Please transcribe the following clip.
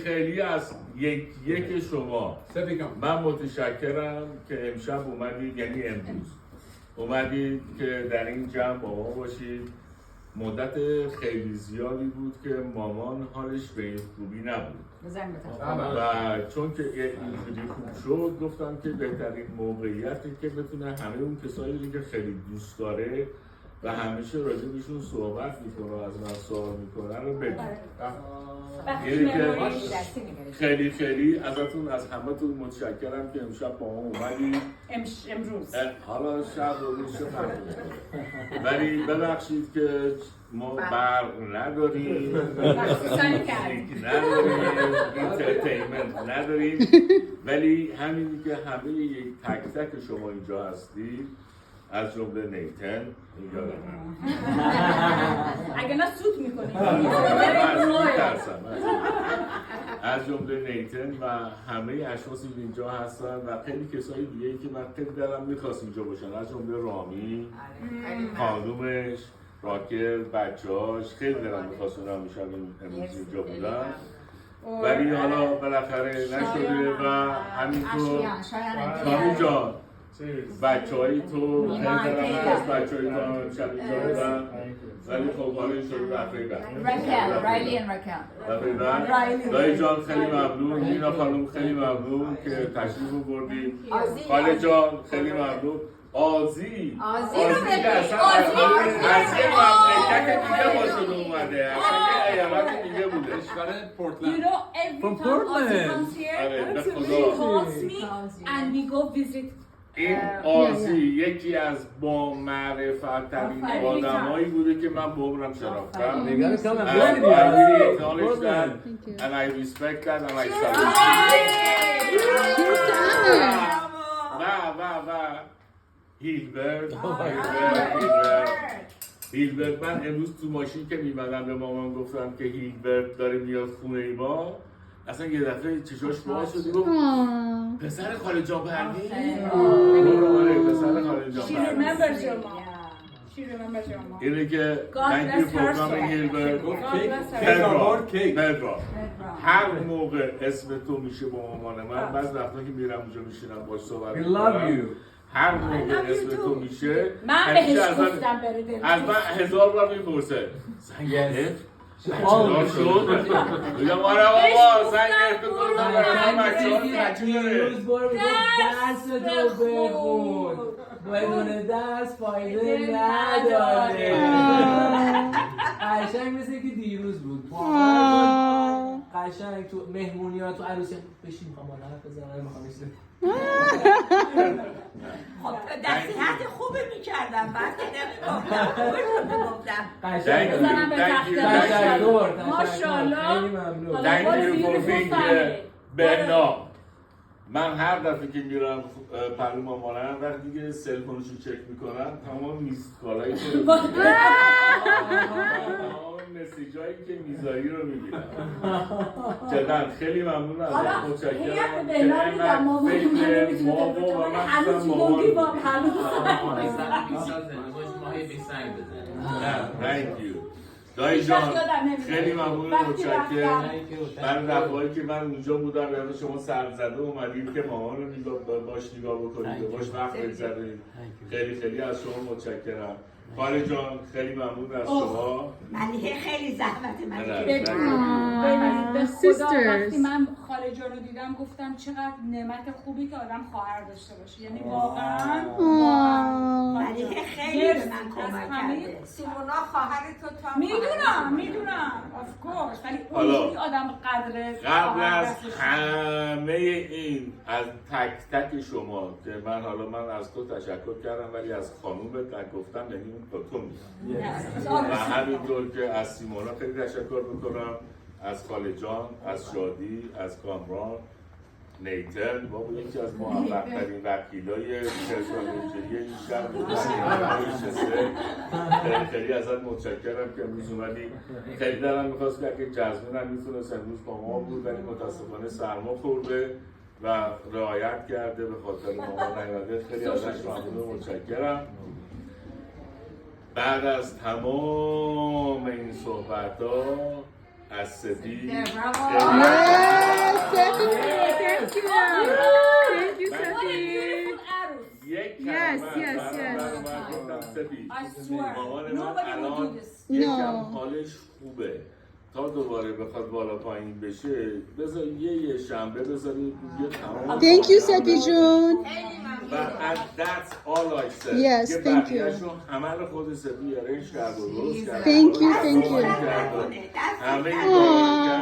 خیلی از یک شما من متشکرم که امشب اومدید، یعنی امروز اومدید که در این جمع با ما باشید. مدت خیلی زیادی بود که مامان حالش به این خوبی نبود و چون که اینجوری خوب شد گفتم که بهترین موقعیتی که بتونه همه اون کسایی که خیلی دوست داره و همیشه راجبشون صحبت میکنه و از من سوال میکنه رو بگیم. خیلی ازتون از همتون متشکرم که امشب با ما اومدید. امروز حالا شب و روز چه فرقی میکنه، ولی ببخشید که ما برق نداریم، انترتینمنت نداریم، ولی همینی که همه یک تک تک شما اینجا هستید از جمله نیتن اینجا اگه نه سود میکنیم از جمله نیتن و همه اشخاصی که اینجا هستن و خیلی کسایی دیگه که من خیلی دلم میخواست اینجا باشن، از جمله رامی، خانومش، راکل، بچه‌هاش، خیلی دلم میخواست اونا میشن امروز اینجا بودن ولی حالا بالاخره نشده و همینطور رامی جان بچه‌های تو خیلی دلم از بچه‌های تو امشب اینجا بودن ولی خب حالا این شروع رفعی رایلی و رکل دایی جان خیلی ممنون، مینا خانم خیلی ممنون که تشریف رو بردید، خاله جان خیلی ممنون، آزی که اصلا از یه مملکت دیگه با شده اومده، اصلا یه ایالت دیگه بوده. You know, every time Ozzy comes here, he calls me and we go visit. این آزی یکی از با معرفت ترین آدمایی بوده که من به عمرم شناختم. I really acknowledge that and I respect that and I salute و هیلبرت من امروز تو ماشین که میمدم به مامان گفتم که هیلبرت داره میاد خونه ما، اصلا یه دفعه چشاش باز شد گفت پسر خاله جان پروین پسر خاله جان پروین اینه که thank you for coming Hilbert پدرا هر موقع اسم تو میشه با مامان من بعض وقتا که میرم اونجا میشینم باش صحبت میکنم هر موقع اسم تو میشه من بهش گفتم بره از من 1000 بار میپرسه زنگ گرفت؟ چرا شد؟ میگم آره بابا زنگ گرفت بکنم برای بچه ها روز بار میگفت درس تو بخون بدون درس فایده نداره قشنگ مثل که دیروز بود قشنگ تو مهمونی ها تو عروسی بشین میخوام با طرف بزنم میخوام بشین خب نصیحت خوبی میکردم بعد که نمیگفتم قشنگ بزنم به تخت ماشاءالله Thank you for being here بهنا من هر دفعه که میرم پلو مامانم وقتی دیگه سلفونشو چک میکنم تمام میست کالایی که تمام مسیجایی که میذاری رو میبینم جدا خیلی ممنون از متشکرم که اینقدر فکر ما و من هستم مامان Thank you دایی جان خیلی ممنون متشکرم من دفعایی که من اونجا بودم یعنی شما سرزده اومدید که مامان رو باش نگاه بکنید و باش وقت بگذارید خیلی از شما متشکرم خاله جان خیلی ممنون از شما ملیحه خیلی زحمت من به خدا وقتی من خاله جان رو دیدم گفتم چقدر نعمت خوبی که آدم خواهر داشته باشه یعنی واقعا ملیحه خیلی به من کمک کرده سیمونا خواهر تو تا میدونم of course ولی اونجوری آدم قبل از همه این از تک تک شما که من از تو تشکر کردم ولی از خانومت گفتم یعنی اون تو میگم و همینطور که از سیمونا خیلی تشکر میکنم از خاله جان از شادی از کامران نیتن بابا یکی از موفق ترین وکیلای تکنولوژی این شهر خیلی ازت متشکرم که امروز اومدی خیلی دلم میخواست که جزمین هم میتونست امروز با ما بود ولی متاسفانه سرما خورده و رعایت کرده به خاطر ما نیامده خیلی ازش ممنون متشکرم بعد از تمام این صحبت ها از سپی Yes, Sefi. Thank you. Thank you, Sefi. یک Yes, کلمه yes, برای yes. من گفتم سپی I swear. مامان من Nobody will الان do this. یکم No. حالش خوبه تا دوباره بخواد بالا پایین بشه بذار یه شنبه بذارید یه تمام Thank you, کارنامه Sefi Jun. و that's all I said Yes, یه thank you. بقیه‌شو همه رو خود سپی ارنج کرد و درست کرد Thank you, thank you. همه این کارا رو کرد.